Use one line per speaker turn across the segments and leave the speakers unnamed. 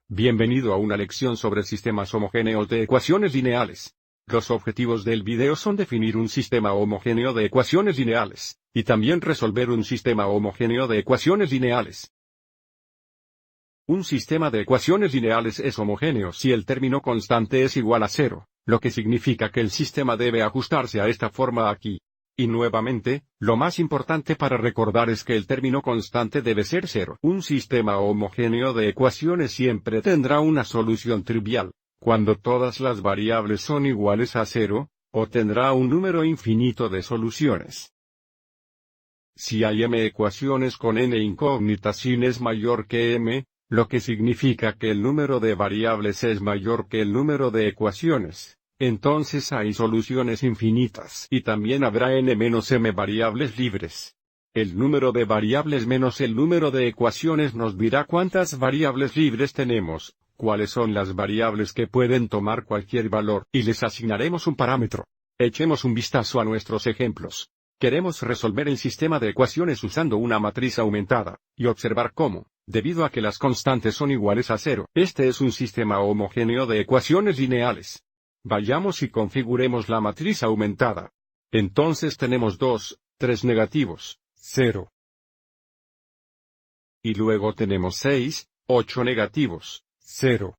Bienvenido a una lección sobre sistemas homogéneos de ecuaciones lineales. Los objetivos del video son definir un sistema homogéneo de ecuaciones lineales, y también resolver un sistema homogéneo de ecuaciones lineales. Un sistema de ecuaciones lineales es homogéneo si el término constante es igual a cero, lo que significa que el sistema debe ajustarse a esta forma aquí. Y nuevamente, lo más importante para recordar es que el término constante debe ser cero. Un sistema homogéneo de ecuaciones siempre tendrá una solución trivial, cuando todas las variables son iguales a cero, o tendrá un número infinito de soluciones. Si hay m ecuaciones con n incógnitas sin es mayor que m, lo que significa que el número de variables es mayor que el número de ecuaciones. Entonces hay soluciones infinitas y también habrá n-m variables libres. El número de variables menos el número de ecuaciones nos dirá cuántas variables libres tenemos, cuáles son las variables que pueden tomar cualquier valor, y les asignaremos un parámetro. Echemos un vistazo a nuestros ejemplos. Queremos resolver el sistema de ecuaciones usando una matriz aumentada, y observar cómo, debido a que las constantes son iguales a cero, este es un sistema homogéneo de ecuaciones lineales. Vayamos y configuremos la matriz aumentada. Entonces tenemos 2, 3 negativos, 0. Y luego tenemos 6, 8 negativos, 0.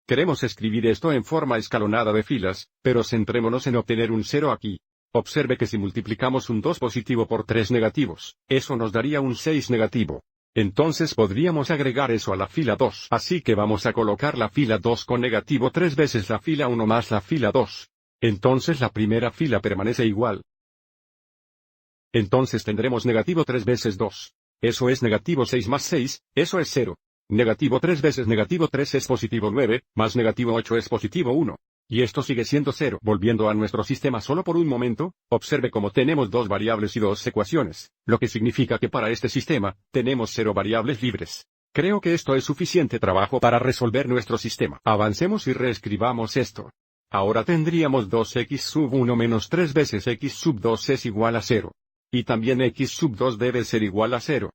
Queremos escribir esto en forma escalonada de filas, pero centrémonos en obtener un 0 aquí. Observe que si multiplicamos un 2 positivo por 3 negativos, eso nos daría un 6 negativo. Entonces podríamos agregar eso a la fila 2. Así que vamos a colocar la fila 2 con negativo 3 veces la fila 1 más la fila 2. Entonces la primera fila permanece igual. Entonces tendremos negativo 3 veces 2. Eso es negativo 6 más 6, eso es 0. Negativo 3 veces negativo 3 es positivo 9, más negativo 8 es positivo 1. Y esto sigue siendo 0. Volviendo a nuestro sistema solo por un momento, observe cómo tenemos dos variables y dos ecuaciones, lo que significa que para este sistema, tenemos 0 variables libres. Creo que esto es suficiente trabajo para resolver nuestro sistema. Avancemos y reescribamos esto. Ahora tendríamos 2x sub 1 menos 3 veces x sub 2 es igual a 0. Y también x sub 2 debe ser igual a 0.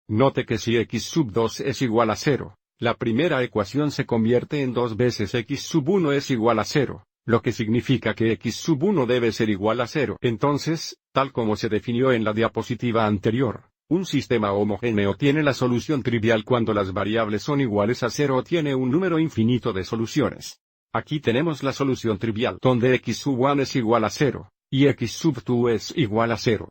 Note que si x sub 2 es igual a 0, la primera ecuación se convierte en 2 veces x sub 1 es igual a 0, lo que significa que x sub 1 debe ser igual a 0. Entonces, tal como se definió en la diapositiva anterior, un sistema homogéneo tiene la solución trivial cuando las variables son iguales a 0 o tiene un número infinito de soluciones. Aquí tenemos la solución trivial donde x sub 1 es igual a 0, y x sub 2 es igual a 0.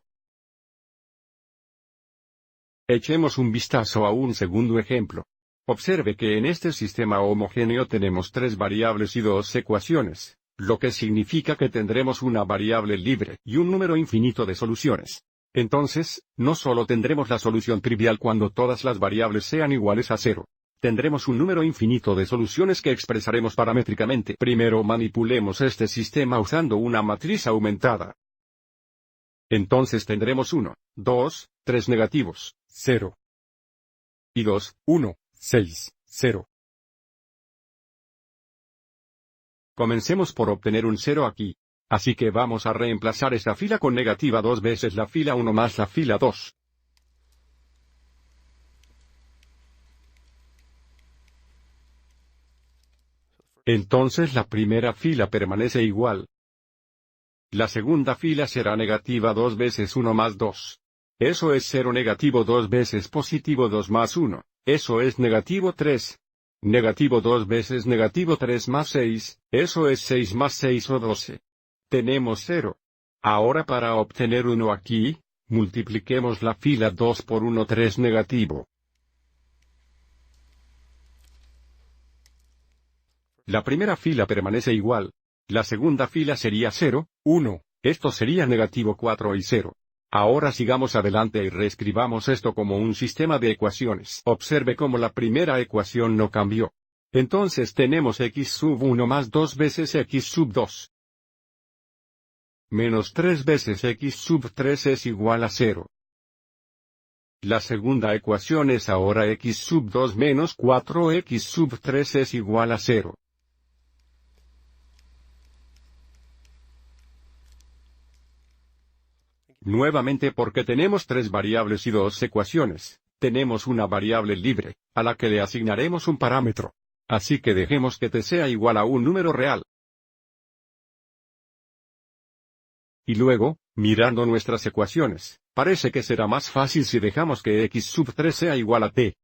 Echemos un vistazo a un segundo ejemplo. Observe que en este sistema homogéneo tenemos 3 variables y 2 ecuaciones, lo que significa que tendremos una variable libre y un número infinito de soluciones. Entonces, no solo tendremos la solución trivial cuando todas las variables sean iguales a 0. Tendremos un número infinito de soluciones que expresaremos paramétricamente. Primero manipulemos este sistema usando una matriz aumentada. Entonces tendremos 1, 2, 3 negativos, 0. Y 2, 1, 6, 0. Comencemos por obtener un 0 aquí. Así que vamos a reemplazar esta fila con negativa 2 veces la fila 1 más la fila 2. Entonces la primera fila permanece igual. La segunda fila será negativa 2 veces 1 más 2. Eso es 0 negativo 2 veces positivo 2 más 1. Eso es negativo 3. Negativo 2 veces negativo 3 más 6, eso es 6 más 6 o 12. Tenemos 0. Ahora para obtener 1 aquí, multipliquemos la fila 2 por 1 3 negativo. La primera fila permanece igual. La segunda fila sería 0, 1, esto sería negativo 4 y 0. Ahora sigamos adelante y reescribamos esto como un sistema de ecuaciones. Observe cómo la primera ecuación no cambió. Entonces tenemos x sub 1 más 2 veces x sub 2. Menos 3 veces x sub 3 es igual a 0. La segunda ecuación es ahora x sub 2 menos 4x sub 3 es igual a 0. Nuevamente porque tenemos tres variables y dos ecuaciones, tenemos una variable libre, a la que le asignaremos un parámetro. Así que dejemos que t sea igual a un número real. Y luego, mirando nuestras ecuaciones, parece que será más fácil si dejamos que x sub 3 sea igual a t.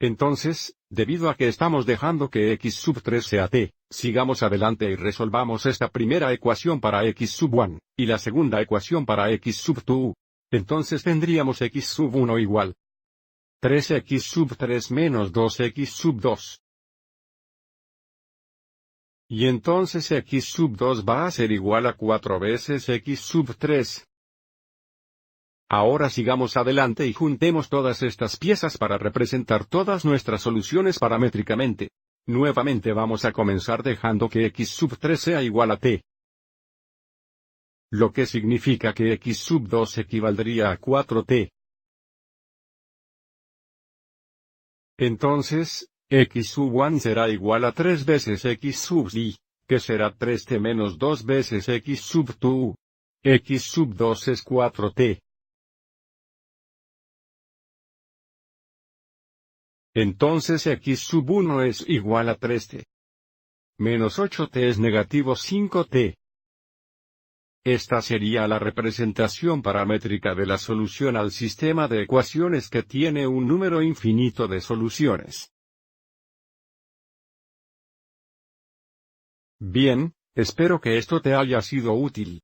Entonces, debido a que estamos dejando que x sub 3 sea t, sigamos adelante y resolvamos esta primera ecuación para x sub 1, y la segunda ecuación para x sub 2. Entonces tendríamos x sub 1 igual 3x sub 3 menos 2x sub 2. Y entonces x sub 2 va a ser igual a 4 veces x sub 3. Ahora sigamos adelante y juntemos todas estas piezas para representar todas nuestras soluciones paramétricamente. Nuevamente vamos a comenzar dejando que x sub 3 sea igual a t. Lo que significa que x sub 2 equivaldría a 4t. Entonces, x sub 1 será igual a 3 veces x sub y, que será 3t menos 2 veces x sub 2. X sub 2 es 4t. Entonces x sub 1 es igual a 3t. Menos 8t es negativo 5t. Esta sería la representación paramétrica de la solución al sistema de ecuaciones que tiene un número infinito de soluciones. Bien, espero que esto te haya sido útil.